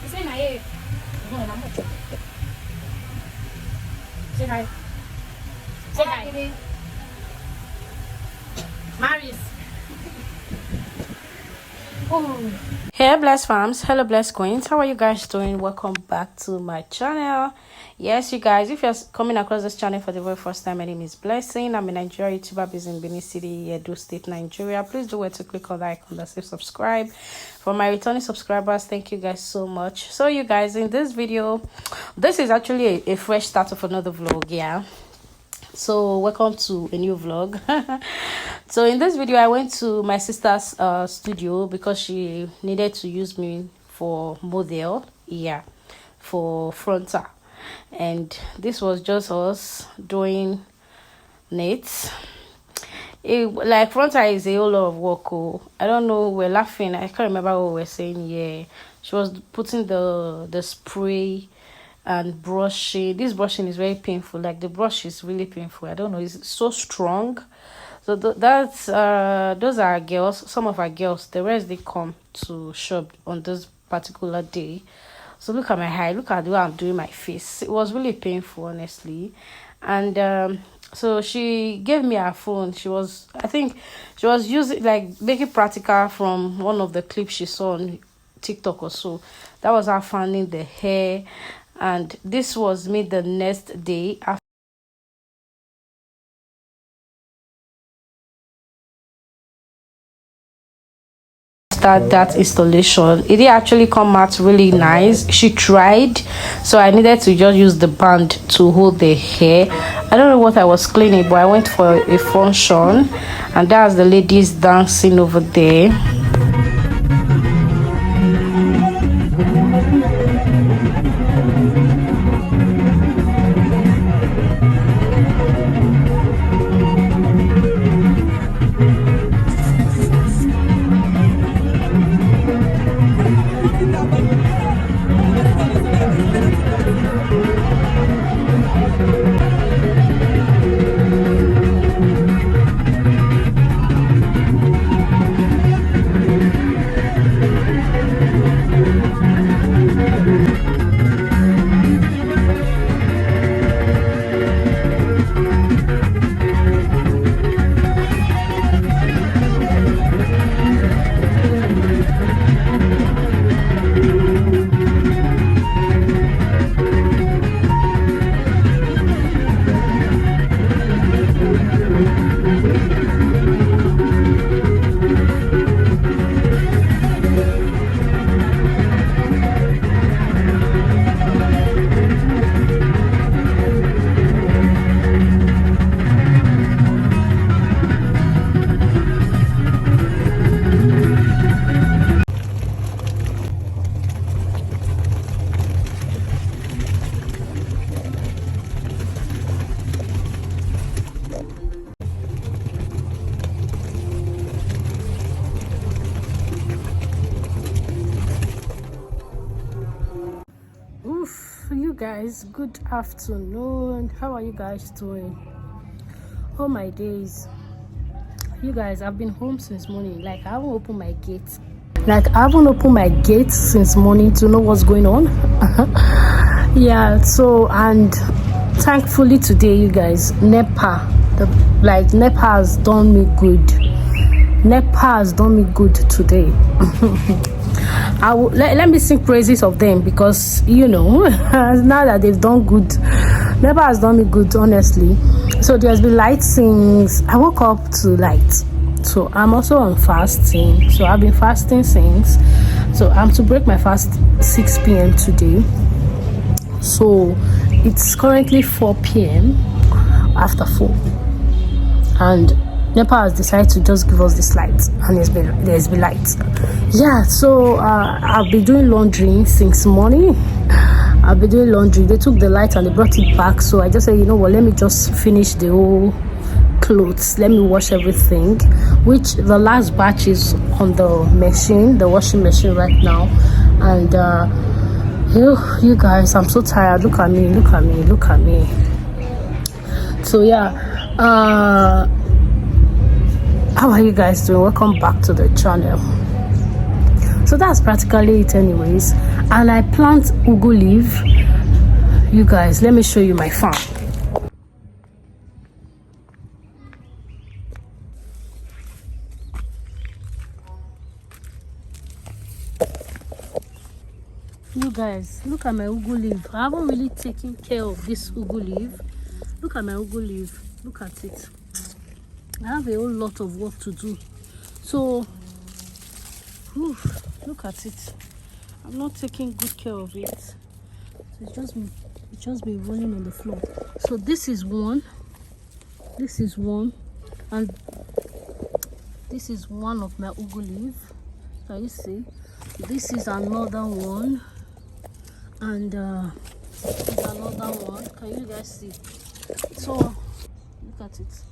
Say hi. Say hi. Maris. Oh. Hey blessed fams, hello blessed queens, how are you guys doing? Welcome back to my channel. Yes, you guys, if you're coming across this channel for the very first time, my name is Blessing. I'm a Nigerian YouTuber based in Benin City, Edo State, Nigeria. Please do wait to click on the icon that says subscribe. For my returning subscribers, thank you guys so much. So you guys, in this video, this is actually a fresh start of another vlog. Yeah, so welcome to a new vlog. So in this video I went to my sister's studio because she needed to use me for model, yeah, for frontal, and this was just us doing knits. Like frontal is a whole lot of work. Oh, I don't know, we're laughing, I can't remember what we're saying. Yeah, she was putting the spray and brushing. This brushing is very painful, like the brush is really painful. I don't know, it's so strong. So that's those are our girls, some of our girls. The rest, they come to shop on this particular day. So look at my hair, look at the way I'm doing my face. It was really painful, honestly. And so she gave me her phone. I think she was using, like, making practical from one of the clips she saw on TikTok or so. That was her finding the hair. And this was me the next day after that installation. It did actually come out really nice. She tried, so I needed to just use the band to hold the hair. I don't know what I was cleaning, but I went for a function, and that's the ladies dancing over there. You guys, good afternoon. How are you guys doing? Oh my days, you guys, I've been home since morning. Like, I haven't opened my gate. Since morning to know what's going on. Yeah, so, and thankfully today, you guys, NEPA has done me good. NEPA has done me good today. Let me sing praises of them, because you know, now that they've done good, NEPA has done me good, honestly. So there's been light since I woke up to light. So I'm also on fasting. So I've been fasting since. So I'm to break my fast 6 p.m. today. So it's currently 4 p.m. after 4, and NEPA has decided to just give us this light, and there's been light. Yeah, so I've been doing laundry since morning. They took the light and they brought it back. So I just said, you know what, let me just finish the whole clothes. Let me wash everything, which the last batch is on the washing machine right now. And you guys, I'm so tired. Look at me. So yeah, how are you guys doing? Welcome back to the channel. So that's practically it anyways. and I plant ugu leaf. You guys, let me show you my farm. You guys, look at my ugu leaf. I haven't really taken care of this ugu leaf. Look at my ugu leaf. Look at it. I have a whole lot of work to do. So, look at it. I'm not taking good care of it. So it's just been rolling on the floor. So this is one. This is one, and this is one of my ugu leaf. Can you see? This is another one. And this is another one. Can you guys see? So look at it.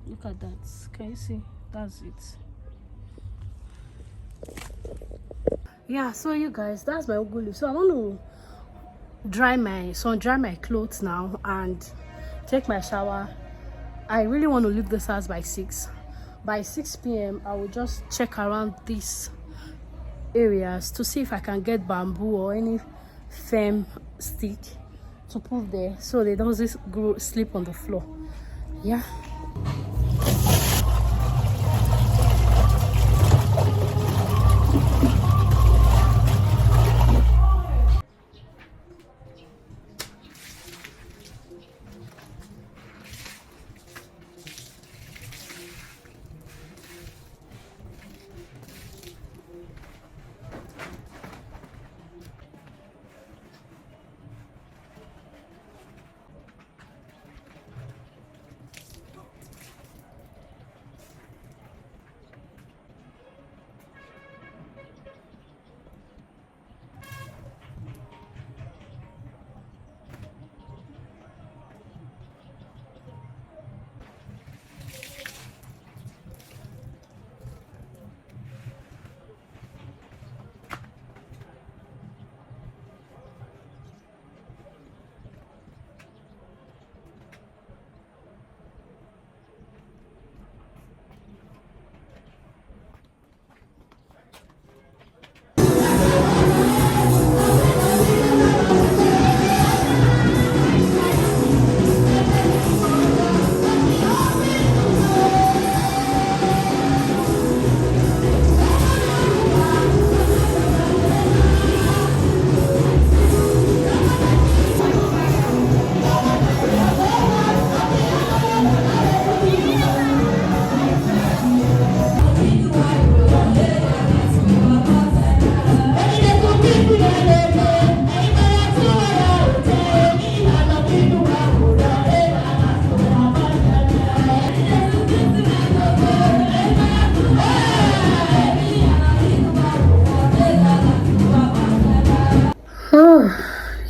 Look at that. Can you see? That's it. Yeah, so you guys, that's my ugu leaf. So I want to dry my clothes now and take my shower. I really want to leave this house by 6. By 6 p.m. I will just check around these areas to see if I can get bamboo or any firm stick to put there so they don't just sleep on the floor. Yeah.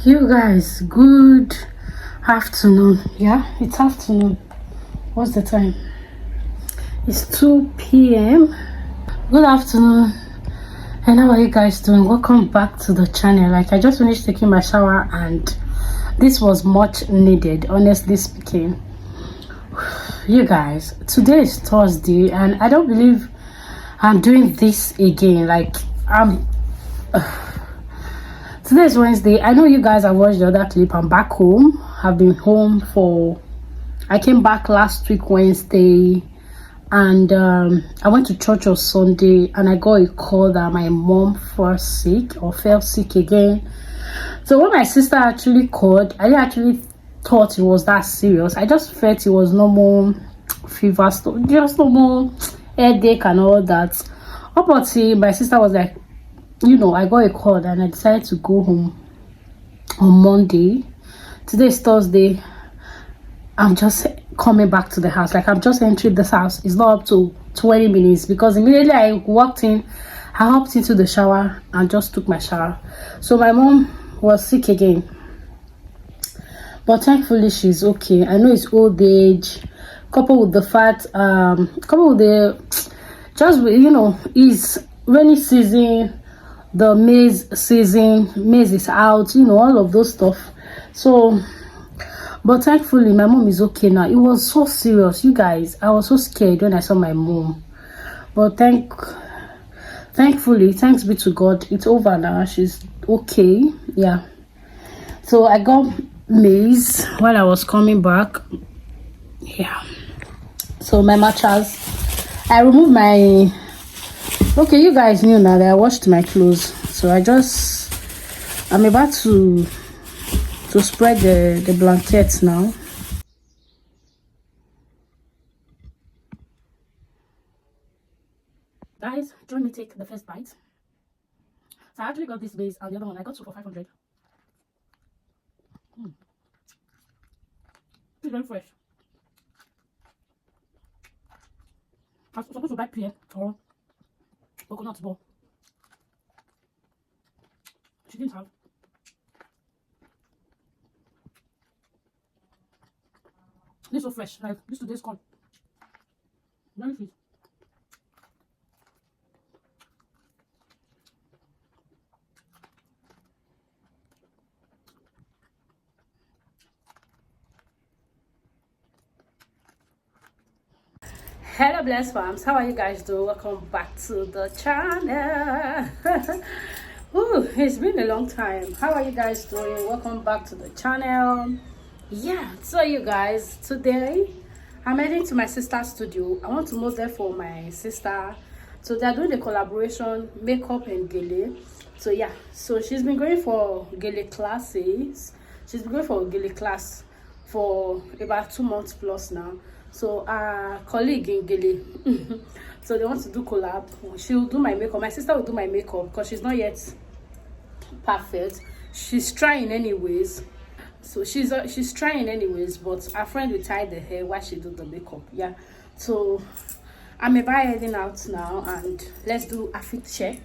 You guys, good afternoon. Yeah, it's afternoon. What's the time? It's 2 p.m. Good afternoon. And how are you guys doing? Welcome back to the channel. Like, I just finished taking my shower and this was much needed, honestly speaking. You guys, today is Thursday and I don't believe I'm doing this again. Like, today is Wednesday. I know you guys have watched the other clip. I'm back home. I've been home I came back last week Wednesday, and I went to church on Sunday, and I got a call that my mom fell sick again. So when my sister actually called, I didn't actually thought it was that serious. I just felt it was normal fever, just normal headache and all that. Up until my sister was like, you know, I got a call and I decided to go home on Monday. Today is Thursday. I'm just coming back to the house. Like, I'm just entering this house. It's not up to 20 minutes because immediately I walked in, I hopped into the shower and just took my shower. So my mom was sick again, but thankfully she's okay. I know it's old age, coupled with the fact, coupled with the, just, you know, it's rainy season, the maize season, maize is out, you know, all of those stuff. So, but thankfully my mom is okay now. It was so serious, you guys. I was so scared when I saw my mom, but thank thankfully, thanks be to God, it's over now. She's okay. Yeah. So I got maize while I was coming back. Yeah. So my matchas, I removed my. Okay, you guys knew now that I washed my clothes. So I'm about to spread the blankets now. Guys, join me take the first bite. So I actually got this base and the other one I got two for 500. It's very fresh. I was supposed to buy pear or coconut ball. She didn't have. This is so fresh, like this today's corn. Very sweet. Hello blessed farms, how are you guys doing? Welcome back to the channel. Ooh, it's been a long time. How are you guys doing? Welcome back to the channel. Yeah, so you guys, today I'm heading to my sister's studio. I want to model for my sister. So they're doing a collaboration, makeup and gele. So yeah, so she's been going for gele classes. She's been going for a gele class for about 2 months plus now. So our colleague in Gele, so they want to do collab. She'll do my makeup. My sister will do my makeup because she's not yet perfect. She's trying anyways. So she's trying anyways, but our friend will tie the hair while she do the makeup. Yeah. So I'm about heading out now and let's do a fit check.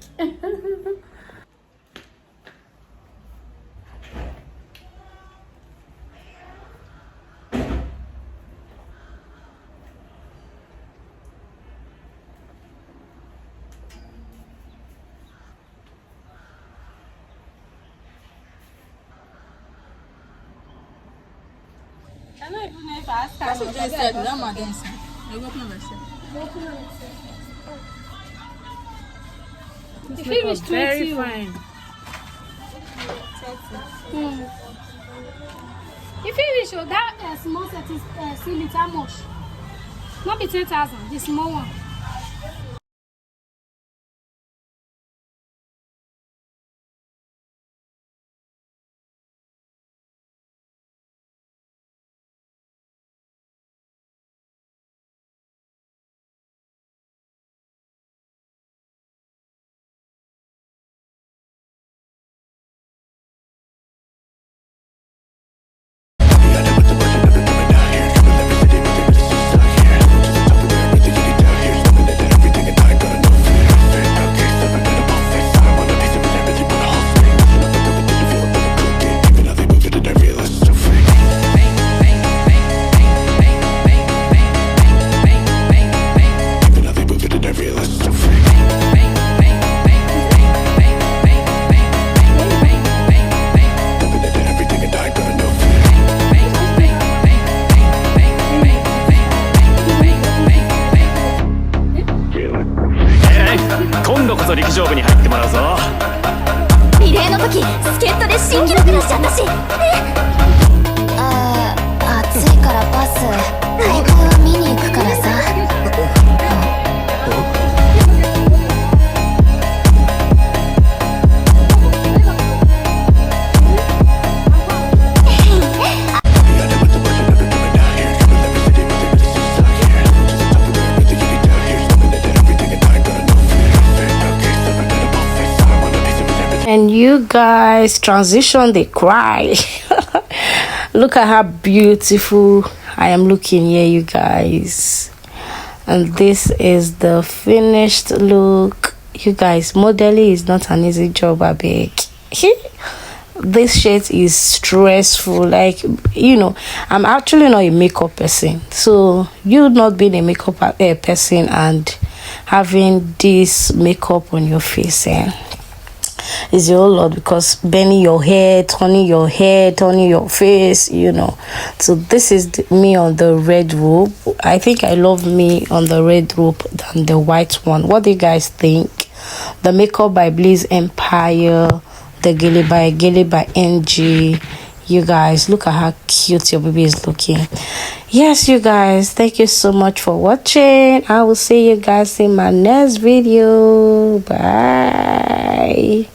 I don't even know if I ask her. She just said, no, my dance. The film is 20. Very fine. The film is show that small set is seal it how much? Not be 10,000, the small one. And you guys transition, they cry. Look at how beautiful I am looking here, you guys. And this is the finished look. You guys, modeling is not an easy job, I beg. This shit is stressful. Like, you know, I'm actually not a makeup person. So you not being a makeup person and having this makeup on your face, is a whole lot, because bending your hair, turning your face, you know. So this is me on the red robe. I think I love me on the red robe than the white one. What do you guys think? the makeup by Blaze Empire, the gele by NG. You guys, look at how cute your baby is looking. Yes, you guys, thank you so much for watching. I will see you guys in my next video. Bye.